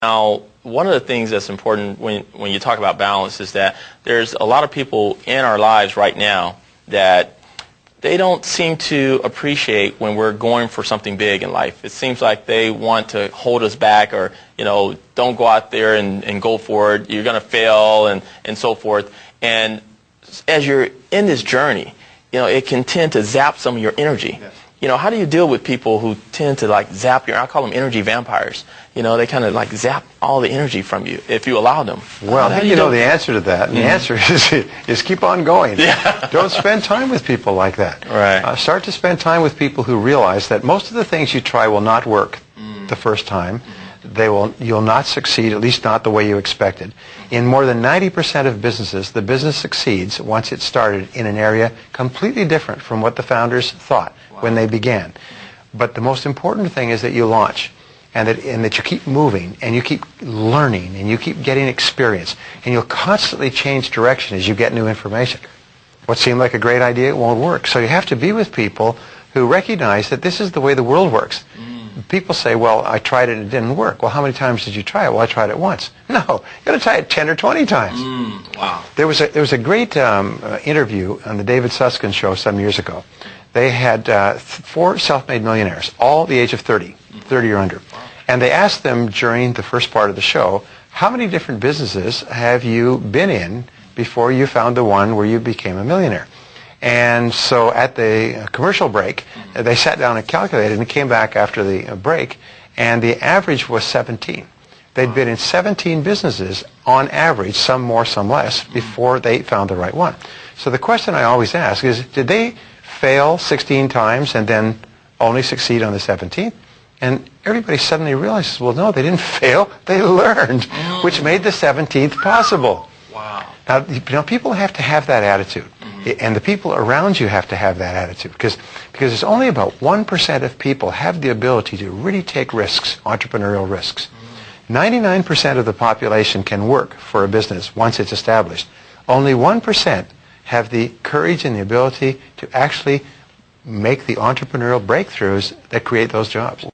Now, one of the things that's important when you talk about balance is that there's a lot of people in our lives right now that they don't seem to appreciate when we're going for something big in life. It seems like they want to hold us back, or, don't go out there and go for it. You're going to fail and so forth. And as you're in this journey, it can tend to zap some of your energy. Yes. How do you deal with people who tend to zap I call them energy vampires. They kind of zap all the energy from you if you allow them. Well, I think you know the answer to that. And the answer is keep on going. Yeah. Don't spend time with people like that. Right. Start to spend time with people who realize that most of the things you try will not work the first time. You'll not succeed, at least not the way you expected. In more than 90% of businesses, the business succeeds once it started in an area completely different from what the founders thought when they began. But the most important thing is that you launch, and that you keep moving, and you keep learning, and you keep getting experience, and you'll constantly change direction as you get new information. What seemed like a great idea, it won't work. So you have to be with people who recognize that this is the way the world works. People say, well, I tried it and it didn't work. Well, how many times did you try it? Well, I tried it once. No, you got to try it 10 or 20 times. Wow. There was a great interview on the David Susskind show some years ago. They had 4 self-made millionaires, all the age of 30 or under. And they asked them during the first part of the show, how many different businesses have you been in before you found the one where you became a millionaire? And so at the commercial break, they sat down and calculated and came back after the break, and the average was 17. They'd been in 17 businesses on average, some more, some less, before they found the right one. So the question I always ask is, did they fail 16 times and then only succeed on the 17th? And everybody suddenly realizes, well, no, they didn't fail, they learned, which made the 17th possible. Wow. Now, people have to have that attitude. And the people around you have to have that attitude, because it's only about 1% of people have the ability to really take risks, entrepreneurial risks. 99% of the population can work for a business once it's established. Only 1% have the courage and the ability to actually make the entrepreneurial breakthroughs that create those jobs.